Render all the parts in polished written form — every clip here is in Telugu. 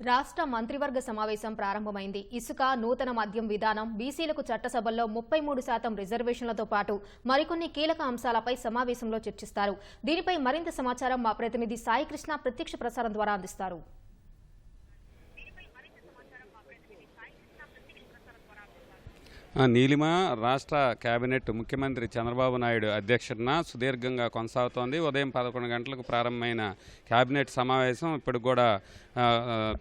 రాష్ట్ర మంత్రివర్గ సమావేశం ప్రారంభమైంది. ఇసుక, నూతన మద్యం విధానం, బీసీలకు చట్టసభల్లో 33% రిజర్వేషన్లతో పాటు మరికొన్ని కీలక అంశాలపై సమావేశంలో చర్చిస్తారు. దీనిపై మరింత సమాచారం మా ప్రతినిధి సాయికృష్ణ ప్రత్యక్ష ప్రసారం ద్వారా అందిస్తారు. నీలిమ రాష్ట్ర కేబినెట్ ముఖ్యమంత్రి చంద్రబాబు నాయుడు అధ్యక్షతన సుదీర్ఘంగా కొనసాగుతోంది. ఉదయం 11 గంటలకు ప్రారంభమైన కేబినెట్ సమావేశం ఇప్పుడు కూడా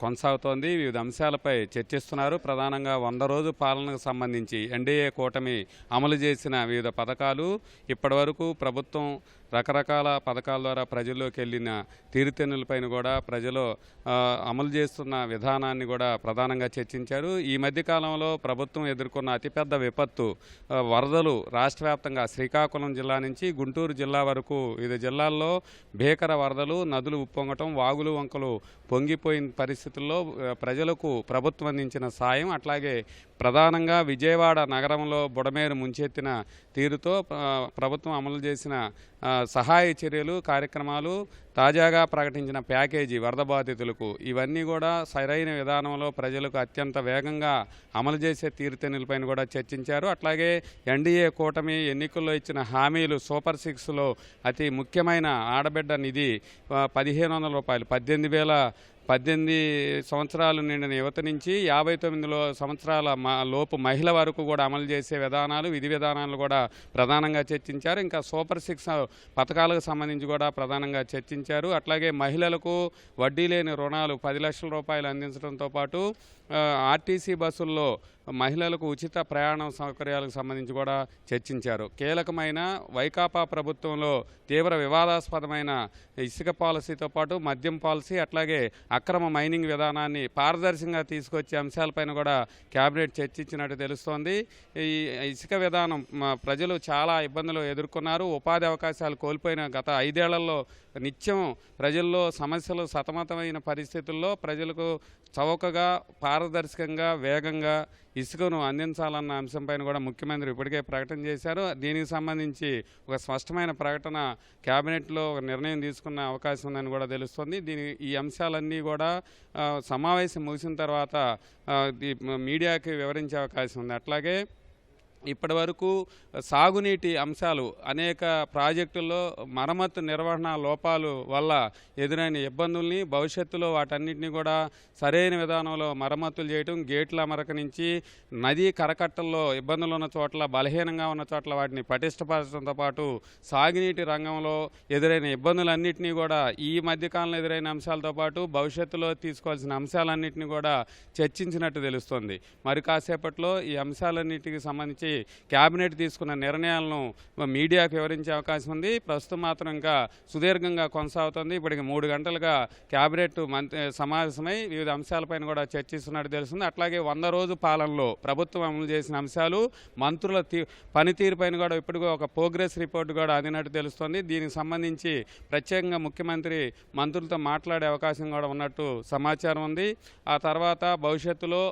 కొనసాగుతోంది. వివిధ అంశాలపై చర్చిస్తున్నారు. ప్రధానంగా 100 రోజు పాలనకు సంబంధించి ఎన్డీఏ కూటమి అమలు చేసిన వివిధ పథకాలు, ఇప్పటివరకు ప్రభుత్వం రకరకాల పథకాల ద్వారా ప్రజల్లోకి వెళ్ళిన తీరుతెన్నులపైన కూడా ప్రజలు అమలు చేస్తున్న విధానాన్ని కూడా ప్రధానంగా చర్చించారు. ఈ మధ్యకాలంలో ప్రభుత్వం ఎదుర్కొన్న అతిపెద్ద విపత్తు వరదలు. రాష్ట్ర వ్యాప్తంగా శ్రీకాకుళం జిల్లా నుంచి గుంటూరు జిల్లా వరకు వివిధ జిల్లాల్లో భీకర వరదలు, నదులు ఉప్పొంగటం, వాగులు వంకలు పొంగిపోయిన పరిస్థితుల్లో ప్రజలకు ప్రభుత్వం అందించిన సాయం, అట్లాగే ప్రధానంగా విజయవాడ నగరంలో బుడమేరు ముంచెత్తిన తీరుతో ప్రభుత్వం అమలు చేసిన సహాయ చర్యలు, కార్యక్రమాలు, తాజాగా ప్రకటించిన ప్యాకేజీ వరద బాధితులకు, ఇవన్నీ కూడా సరైన విధానంలో ప్రజలకు అత్యంత వేగంగా అమలు చేసే తీరుతెన్నులపైన కూడా చర్చించారు. అట్లాగే ఎన్డీఏ కూటమి ఎన్నికల్లో ఇచ్చిన హామీలు సూపర్ 6లో అతి ముఖ్యమైన ఆడబిడ్డ నిధి 1,500 రూపాయలు 18 సంవత్సరాలు నిండిన యువత నుంచి 59 సంవత్సరాల లోపు మహిళ వరకు కూడా అమలు చేసే విధానాలు, విధి విధానాలు కూడా ప్రధానంగా చర్చించారు. ఇంకా సూపర్ 6 పథకాలకు సంబంధించి కూడా ప్రధానంగా చర్చించారు. అట్లాగే మహిళలకు వడ్డీ లేని రుణాలు 10 లక్షల రూపాయలు అందించడంతో పాటు ఆర్టీసీ బస్సుల్లో మహిళలకు ఉచిత ప్రయాణం సౌకర్యాలకు సంబంధించి కూడా చర్చించారు. కీలకమైన వైకాపా ప్రభుత్వంలో తీవ్ర వివాదాస్పదమైన ఇసుక పాలసీతో పాటు మద్యం పాలసీ, అట్లాగే అక్రమ మైనింగ్ విధానాన్ని పారదర్శకంగా తీసుకొచ్చే అంశాలపైన కూడా కేబినెట్ చర్చించినట్టు తెలుస్తోంది. ఈ ఇసుక విధానం ప్రజలు చాలా ఇబ్బందులు ఎదుర్కొన్నారు. ఉపాధి అవకాశాలు కోల్పోయిన గత 5 ఏళ్లలో నిత్యం ప్రజల్లో సమస్యలు సతమతమైన పరిస్థితుల్లో ప్రజలకు చౌకగా, పారదర్శకంగా, వేగంగా ఇసుకను అందించాలన్న అంశంపైన కూడా ముఖ్యమంత్రి ఇప్పటికే ప్రకటన చేశారు. దీనికి సంబంధించి ఒక స్పష్టమైన ప్రకటన కేబినెట్లో ఒక నిర్ణయం తీసుకున్న అవకాశం ఉందని కూడా తెలుస్తుంది. ఈ అంశాలన్నీ కూడా సమావేశం ముగిసిన తర్వాత మీడియాకి వివరించే అవకాశం ఉంది. అట్లాగే ఇప్పటి వరకు సాగునీటి అంశాలు, అనేక ప్రాజెక్టుల్లో మరమ్మతు నిర్వహణ లోపాలు వల్ల ఎదురైన ఇబ్బందుల్ని, భవిష్యత్తులో వాటన్నిటిని కూడా సరైన విధానంలో మరమ్మతులు చేయటం, గేట్ల అమరక నుంచి నదీ కరకట్టల్లో ఇబ్బందులు ఉన్న చోట్ల, బలహీనంగా ఉన్న చోట్ల వాటిని పటిష్టపరచడంతో పాటు సాగునీటి రంగంలో ఎదురైన ఇబ్బందులన్నింటినీ కూడా, ఈ మధ్యకాలంలో ఎదురైన అంశాలతో పాటు భవిష్యత్తులో తీసుకోవాల్సిన అంశాలన్నింటినీ కూడా చర్చించినట్టు తెలుస్తుంది. మరి కాసేపట్లో ఈ అంశాలన్నింటికి సంబంధించి కేబినెట్ తీసుకున్న నిర్ణయాలను మీడియాకు వివరించే అవకాశం ఉంది. ప్రస్తుతం మాత్రం ఇంకా సుదీర్ఘంగా కొనసాగుతుంది. ఇప్పటికి 3 గంటలుగా కేబినెట్ సమావేశమై వివిధ అంశాలపైన కూడా చర్చిస్తున్నట్టు తెలుస్తుంది. అట్లాగే 100 రోజు పాలనలో ప్రభుత్వం అమలు చేసిన అంశాలు, మంత్రుల పనితీరుపైన కూడా ఇప్పటికీ ఒక ప్రోగ్రెస్ రిపోర్ట్ కూడా అందినట్టు తెలుస్తుంది. దీనికి సంబంధించి ప్రత్యేకంగా ముఖ్యమంత్రి మంత్రులతో మాట్లాడే అవకాశం కూడా ఉన్నట్టు సమాచారం ఉంది. ఆ తర్వాత భవిష్యత్తులో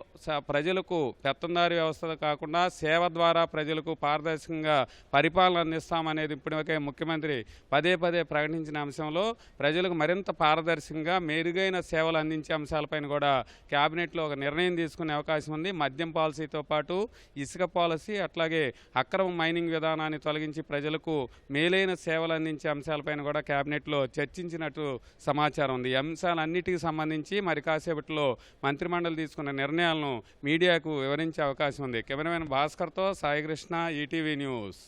ప్రజలకు పెత్తందారీ వ్యవస్థ కాకుండా సేవ ద్వారా ప్రజలకు పారదర్శకంగా పరిపాలన అందిస్తామనేది ఇప్పటికే ముఖ్యమంత్రి పదే ప్రకటించిన అంశంలో ప్రజలకు మరింత పారదర్శకంగా మెరుగైన సేవలు అందించే అంశాలపైన కూడా కేబినెట్లో ఒక నిర్ణయం తీసుకునే అవకాశం ఉంది. మద్యం పాలసీతో పాటు ఇసుక పాలసీ, అట్లాగే అక్రమ మైనింగ్ విధానాన్ని తొలగించి ప్రజలకు మేలైన సేవలు అందించే అంశాలపైన కూడా కేబినెట్లో చర్చించినట్టు సమాచారం ఉంది. ఈ అంశాలన్నిటికీ సంబంధించి మరి కాసేపట్లో మంత్రిమండలి తీసుకున్న నిర్ణయాలను మీడియాకు వివరించే అవకాశం ఉంది. కెమెరామెన్ భాస్కర్తో సాయికృష్ణ, ఈటీవీ న్యూస్.